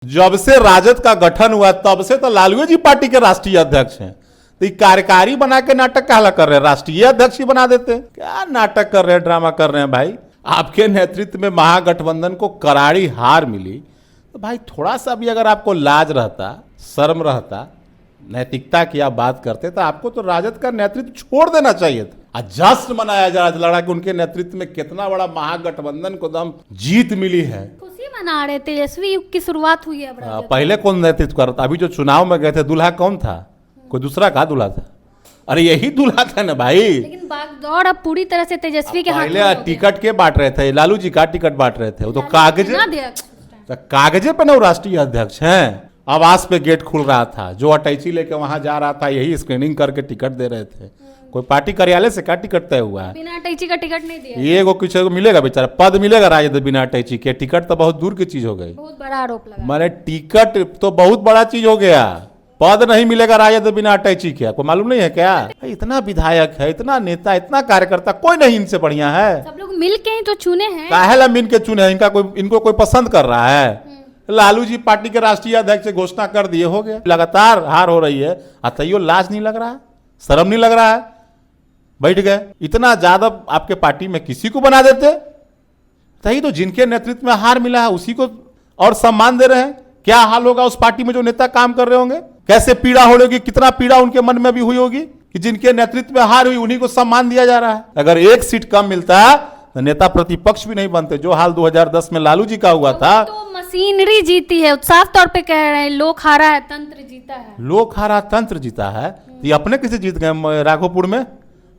जब से राजद का गठन हुआ तब से तो लालू जी पार्टी के राष्ट्रीय अध्यक्ष हैं। तो ये कार्यकारी बना के नाटक काला कर रहे हैं, राष्ट्रीय अध्यक्ष ही बना देते हैं। क्या नाटक कर रहे हैं, ड्रामा कर रहे हैं भाई। आपके नेतृत्व में महागठबंधन को करारी हार मिली, तो भाई थोड़ा सा भी अगर आपको लाज रहता, शर्म रहता, नैतिकता की आप बात करते तो आपको तो राजद का नेतृत्व छोड़ देना चाहिए था। जश्न मनाया जा रहा है कि उनके नेतृत्व में कितना बड़ा महागठबंधन को दम जीत मिली है। खुशी मना रहे थे, तेजस्वी युग की शुरुआत हुई है। पहले कौन नेतृत्व कर रहा था? अभी जो चुनाव में गए थे दूल्हा कौन था? कोई दूसरा का दूल्हा था? अरे यही दूल्हा था ना भाई। लेकिन बागडोर अब पूरी तरह से तेजस्वी के हाथ में पहले टिकट के बांट रहे थे, लालू जी का टिकट बांट रहे थे, वो तो कागजे पे ना वो राष्ट्रीय अध्यक्ष हैं। आवास पे गेट खुल रहा था, जो अटैची लेके वहां जा रहा था यही स्क्रीनिंग करके टिकट दे रहे थे। कोई पार्टी कार्यालय से क्या टिकट तय हुआ है? बिना अटैची का टिकट नहीं दिया। ये को कुछ मिलेगा बेचारा, पद मिलेगा राजद बिना अटैची के? टिकट तो बहुत दूर की चीज हो गई। बहुत बड़ा आरोप लगा। मैंने टिकट तो बहुत बड़ा चीज हो गया, पद नहीं मिलेगा राजद बिना अटैची के। आपको मालूम नहीं है क्या? इतना विधायक है, इतना नेता, इतना कार्यकर्ता, कोई नहीं इनसे बढ़िया है। सब लोग मिल के ही तो चुने हैं। काहे मिल के चुने हैं? इनको कोई पसंद कर रहा है? लालू जी पार्टी के राष्ट्रीय अध्यक्ष से घोषणा कर दिए, हो गया। लगातार हार हो रही है, अतइयो लाज नहीं लग रहा है, शर्म नहीं लग रहा है? बैठ गए। इतना ज्यादा आपके पार्टी में किसी को बना देते सही, तो जिनके नेतृत्व में हार मिला है उसी को और सम्मान दे रहे हैं। क्या हाल होगा उस पार्टी में जो नेता काम कर रहे होंगे? कैसे पीड़ा हो रही, कितना पीड़ा उनके मन में भी हुई होगी कि जिनके नेतृत्व में हार हुई उन्हीं को सम्मान दिया जा रहा है। अगर एक सीट कम मिलता तो नेता प्रतिपक्ष भी नहीं बनते। जो हाल 2010 में लालू जी का हुआ था। तो मशीनरी जीती है, साफ तौर पे कह रहे हैं, लोक हारा है तंत्र जीता है। लोक हारा तंत्र जीता है, ये अपने किसे जीत गए? राघोपुर में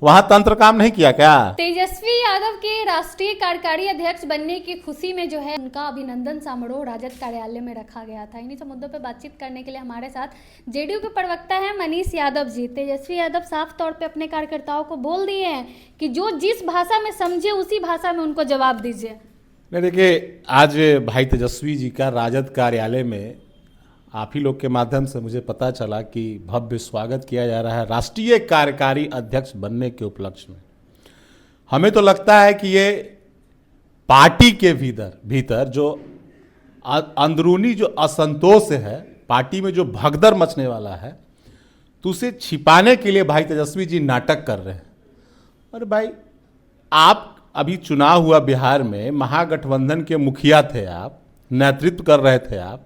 वहां तंत्र काम नहीं किया क्या? तेजस्वी यादव के राष्ट्रीय कार्यकारी अध्यक्ष बनने की खुशी में जो है उनका अभिनंदन समारोह राजद कार्यालय में रखा गया था। इन्हीं सब मुद्दों पे बातचीत करने के लिए हमारे साथ जेडीयू के प्रवक्ता हैं मनीष यादव जी। तेजस्वी यादव साफ तौर पे अपने कार्यकर्ताओं को बोल दिए हैं कि जो जिस भाषा में समझे उसी भाषा में उनको जवाब दीजिए। नहीं, देखिए आज भाई तेजस्वी जी का राजद कार्यालय में आप ही लोग के माध्यम से मुझे पता चला कि भव्य स्वागत किया जा रहा है राष्ट्रीय कार्यकारी अध्यक्ष बनने के उपलक्ष्य में। हमें तो लगता है कि ये पार्टी के भीतर जो अंदरूनी जो असंतोष है, पार्टी में जो भगदड़ मचने वाला है, तो उसे छिपाने के लिए भाई तेजस्वी जी नाटक कर रहे हैं। अरे भाई, आप अभी चुनाव हुआ बिहार में, महागठबंधन के मुखिया थे आप, नेतृत्व कर रहे थे आप,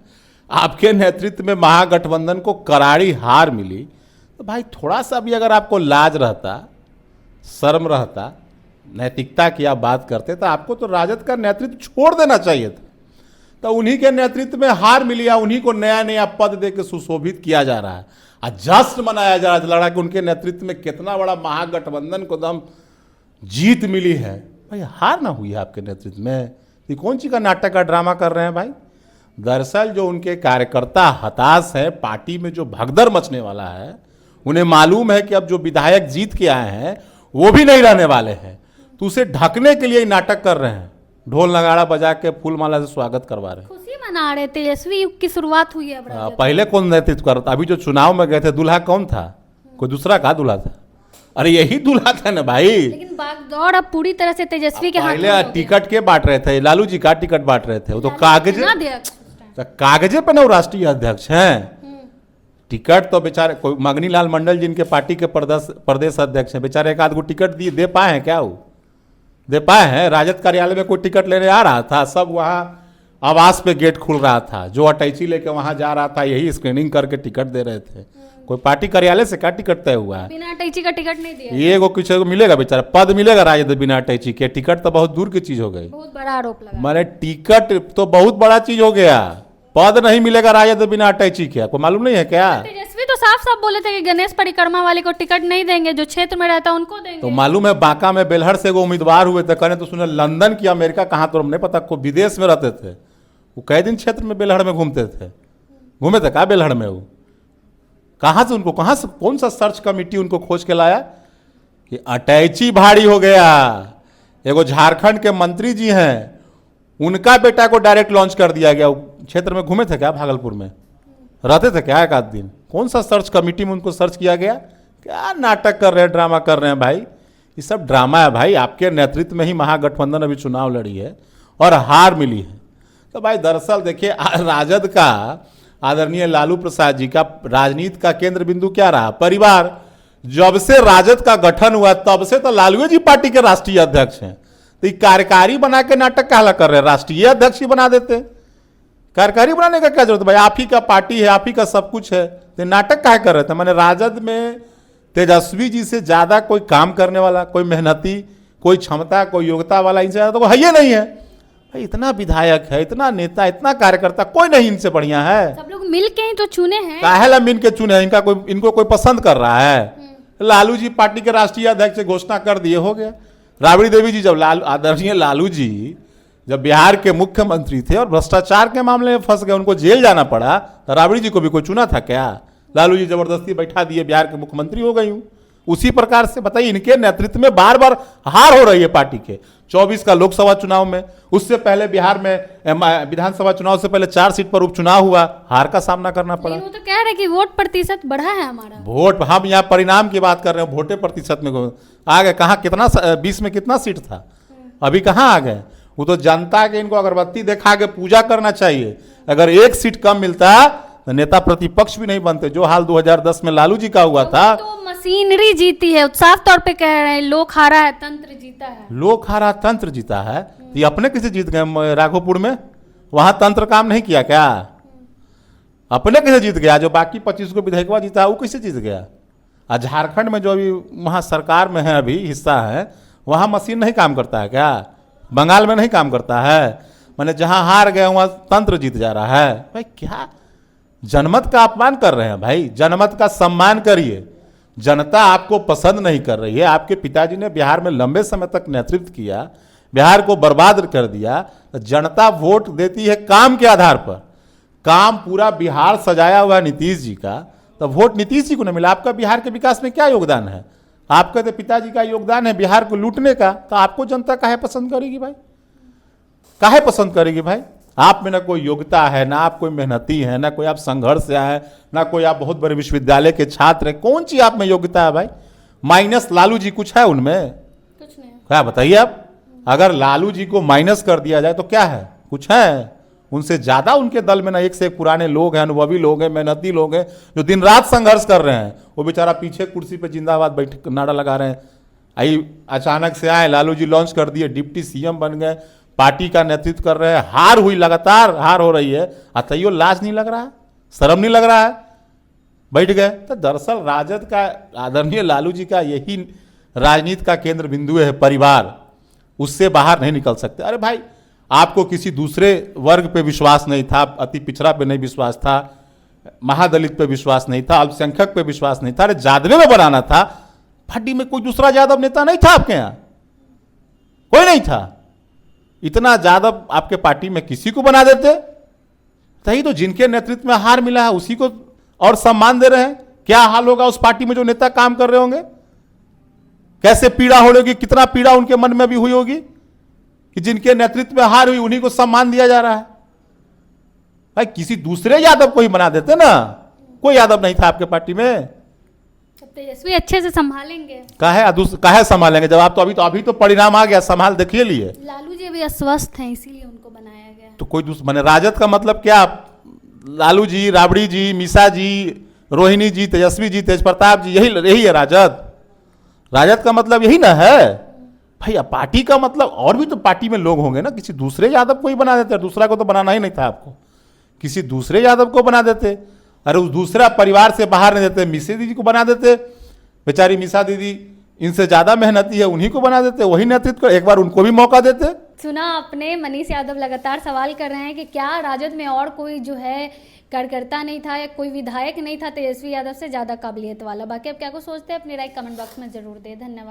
आपके नेतृत्व में महागठबंधन को करारी हार मिली, तो भाई थोड़ा सा भी अगर आपको लाज रहता, शर्म रहता, नैतिकता की आप बात करते तो आपको तो राजद का नेतृत्व छोड़ देना चाहिए था। तो उन्हीं के नेतृत्व में हार मिली, उन्हीं को नया नया पद देकर सुशोभित किया जा रहा है और जश्न मनाया जा रहा है कि उनके नेतृत्व में कितना बड़ा महागठबंधन को दम जीत मिली है। भाई हार ना हुई है आपके नेतृत्व में, ये कौन सी का नाटक का ड्रामा कर रहे हैं भाई? दरअसल जो उनके कार्यकर्ता हताश हैं, पार्टी में जो भगदड़ मचने वाला है, उन्हें मालूम है कि अब जो विधायक जीत के आए हैं वो भी नहीं रहने वाले हैं, तो उसे ढकने के लिए नाटक कर रहे हैं। ढोल नगाड़ा बजा के फूल माला से स्वागत करवा रहे हैं। खुशी मना रहे थे, तेजस्वी युग की शुरुआत हुई है। पहले कौन नेतृत्व कर रहा था? अभी जो चुनाव में गए थे दूल्हा कौन था? कोई दूसरा का दूल्हा था? अरे यही दूल्हा था ना भाई। लेकिन बागडोर अब पूरी तरह से तेजस्वी के हाथ में। पहले टिकट के बांट रहे थे, लालू जी का टिकट बांट रहे थे, वो तो कागजे पे ना वो राष्ट्रीय अध्यक्ष हैं। टिकट तो बेचारे कोई मगनी लाल मंडल जिनके पार्टी के प्रदेश अध्यक्ष हैं, बेचारे एक आध गो टिकट दिए, दे पाए हैं क्या? वो दे पाए हैं? राजद कार्यालय में कोई टिकट लेने आ रहा था? सब वहां आवास पे गेट खुल रहा था, जो अटैची लेके वहां जा रहा था यही स्क्रीनिंग करके टिकट दे रहे थे। कोई पार्टी कार्यालय से क्या टिकट तय हुआ है? बिना अटैची का टिकट नहीं दिया। ये को कुछ मिलेगा बेचारा, पद मिलेगा राजद बिना अटैची के? टिकट तो बहुत दूर की चीज हो गई। बहुत बड़ा आरोप लगा। मैंने टिकट तो बहुत बड़ा चीज हो गया, पद नहीं मिलेगा राजद बिना अटैची के। आपको मालूम नहीं है क्या? तेजस्वी तो साफ साफ बोले थे कि गणेश परिक्रमा वाले को टिकट नहीं देंगे, जो क्षेत्र में रहता है उनको देंगे। तो मालूम है बांका में बेलहर से वो उम्मीदवार हुए थे, कहने तो सुने लंदन की अमेरिका कहाँ तो नहीं पता, को विदेश में रहते थे वो, कई दिन क्षेत्र में बेलहर में घूमते थे। घूमे थे क्या बेलहर में? वो कहाँ से उनको, कहाँ से, कौन सा सर्च कमेटी उनको खोज के लाया कि अटैची भारी हो गया? एगो झारखंड के मंत्री जी हैं, उनका बेटा को डायरेक्ट लॉन्च कर दिया गया। क्षेत्र में घूमे थे क्या? भागलपुर में रहते थे क्या एक आध दिन? कौन सा सर्च कमेटी में उनको सर्च किया गया? क्या नाटक कर रहे हैं, ड्रामा कर रहे हैं भाई? ये सब ड्रामा है भाई। आपके नेतृत्व में ही महागठबंधन अभी चुनाव लड़ी है और हार मिली है। तो भाई दरअसल देखिए राजद का आदरणीय लालू प्रसाद जी का राजनीति का केंद्र बिंदु क्या रहा? परिवार। जब से राजद का गठन हुआ तब से तो लालू जी पार्टी के राष्ट्रीय अध्यक्ष हैं। तो ये कार्यकारी बना के नाटक काला कर रहे हैं? राष्ट्रीय अध्यक्ष ही बना देते। कार्यकारी बनाने का क्या जरूरत है भाई? आप ही का पार्टी है, आप ही का सब कुछ है, तो नाटक काहे कर रहे थे? मैंने राजद में तेजस्वी जी से ज्यादा कोई काम करने वाला, कोई मेहनती, कोई क्षमता, कोई योग्यता वाला इनसे ज्यादा तो कोई है ही नहीं है भाई। इतना विधायक है, इतना नेता, इतना कार्यकर्ता, कोई नहीं इनसे बढ़िया है। सब लोग मिल के ही तो चुने हैं। काहे मिल के चुने? इनको कोई पसंद कर रहा है? लालू जी पार्टी के राष्ट्रीय अध्यक्ष घोषणा कर दिए, हो गया। राबड़ी देवी जी जब आदरणीय लालू जी जब बिहार के मुख्यमंत्री थे और भ्रष्टाचार के मामले में फंस गए, उनको जेल जाना पड़ा, तो राबड़ी जी को भी कोई चुना था क्या? लालू जी जबरदस्ती बैठा दिए, बिहार के मुख्यमंत्री हो गई हूं। उसी प्रकार से बताइए, इनके नेतृत्व में बार बार हार हो रही है पार्टी के। 24 का लोकसभा चुनाव में, उससे पहले बिहार में विधानसभा चुनाव से पहले 4 सीट पर उपचुनाव हुआ, हार का सामना करना पड़ा। वो तो कह रहे कि वोट प्रतिशत बढ़ा है हमारा। वोट, हम यहाँ परिणाम की बात कर रहे हैं, वोटे प्रतिशत में आ गए। कहाँ, कितना 20 में कितना सीट था? अभी कहाँ आ गए? वो तो जनता के इनको अगरबत्ती दिखा के पूजा करना चाहिए। अगर 1 सीट कम मिलता तो नेता प्रतिपक्ष भी नहीं बनते, जो हाल 2010 में लालू जी का हुआ था। तो मशीनरी जीती है, साफ तौर पे कह रहे हैं लोक हारा है, तंत्र जीता है। लोक हारा, तंत्र जीता है? तो ये अपने किसे जीत गए? राघोपुर में वहां तंत्र काम नहीं किया क्या? अपने कैसे जीत गया? जो बाकी 25 को विधायकवा जीता, वो कैसे जीत गया? और झारखंड में जो अभी वहां सरकार में है, अभी हिस्सा है, वहां मशीन नहीं काम करता है क्या? बंगाल में नहीं काम करता है? मैंने जहां हार गए वहां तंत्र जीत जा रहा है। भाई क्या जनमत का अपमान कर रहे हैं भाई? जनमत का सम्मान करिए। जनता आपको पसंद नहीं कर रही है। आपके पिताजी ने बिहार में लंबे समय तक नेतृत्व किया, बिहार को बर्बाद कर दिया। तो जनता वोट देती है काम के आधार पर। काम पूरा बिहार सजाया हुआ नीतीश जी का, तो वोट नीतीश जी को नहीं मिला। आपका बिहार के विकास में क्या योगदान है? आपका तो पिताजी का योगदान है बिहार को लूटने का। तो आपको जनता काहे पसंद करेगी भाई? काहे पसंद करेगी भाई? आप में ना कोई योग्यता है, ना आप कोई मेहनती है, ना कोई आप संघर्ष से आए, ना कोई आप बहुत बड़े विश्वविद्यालय के छात्र हैं। कौन सी आप में योग्यता है भाई? माइनस लालू जी कुछ है उनमें? कुछ नहीं। क्या बताइए आप? अगर लालू जी को माइनस कर दिया जाए तो क्या है? कुछ है? उनसे ज्यादा उनके दल में ना एक से एक पुराने लोग हैं, अनुभवी लोग हैं, मेहनती लोग हैं, जो दिन रात संघर्ष कर रहे हैं। वो बेचारा पीछे कुर्सी पे जिंदाबाद बैठे नारा लगा रहे हैं। आई अचानक से आए, लालू जी लॉन्च कर दिए, डिप्टी सीएम बन गए, पार्टी का नेतृत्व कर रहे हैं। हार हुई, लगातार हार हो रही है, अतइयो लाज नहीं लग रहा है, शर्म नहीं लग रहा है, बैठ गए। तो दरअसल राजद का आदरणीय लालू जी का यही राजनीति का केंद्र बिंदु है, परिवार। उससे बाहर नहीं निकल सकते। अरे भाई, आपको किसी दूसरे वर्ग पे विश्वास नहीं था, अति पिछड़ा पे नहीं विश्वास था, महादलित पे विश्वास नहीं था, अल्पसंख्यक पे विश्वास नहीं था, अरे जादवे में बनाना था। पार्टी में कोई दूसरा यादव नेता नहीं था आपके यहां? कोई नहीं था। इतना यादव आपके पार्टी में किसी को बना देते? तही तो जिनके नेतृत्व में हार मिला है उसी को और सम्मान दे रहे हैं। क्या हाल होगा उस पार्टी में जो नेता काम कर रहे होंगे? कैसे पीड़ा होगी, कितना पीड़ा उनके मन में भी हुई होगी कि जिनके नेतृत्व में हार हुई उन्हीं को सम्मान दिया जा रहा है। भाई किसी दूसरे यादव को ही बना देते ना। कोई यादव नहीं था आपके पार्टी में। तेजस्वी अच्छे से संभालेंगे। काहे संभालेंगे? जब आप तो अभी तो परिणाम आ गया, संभाल देखिए लिए। लालू जी भी अस्वस्थ हैं, इसीलिए उनको बनाया गया। तो कोई दूसरा मैंने राजद का मतलब क्या? लालू जी, राबड़ी जी, मीसा जी, रोहिणी जी, तेजस्वी जी, तेजप्रताप जी, यही है राजद। राजद का मतलब यही ना है भाई। पार्टी का मतलब और भी तो पार्टी में लोग होंगे ना। किसी दूसरे यादव को ही बना देते। दूसरा को तो बनाना ही नहीं था आपको, किसी दूसरे यादव को बना देते। अरे उस दूसरा परिवार से बाहर नहीं देते, मिसा दीदी को बना देते। बेचारी मिसा दीदी इनसे ज्यादा मेहनती है, उन्हीं को बना देते, वही नेतृत्व, एक बार उनको भी मौका देते। सुना आपने, मनीष यादव लगातार सवाल कर रहे हैं कि क्या राजद में और कोई जो है कार्यकर्ता नहीं था या कोई विधायक नहीं था तेजस्वी यादव से ज्यादा काबिलियत वाला। बाकी आप क्या को सोचते हैं अपनी राय कमेंट बॉक्स में जरूर दें। धन्यवाद।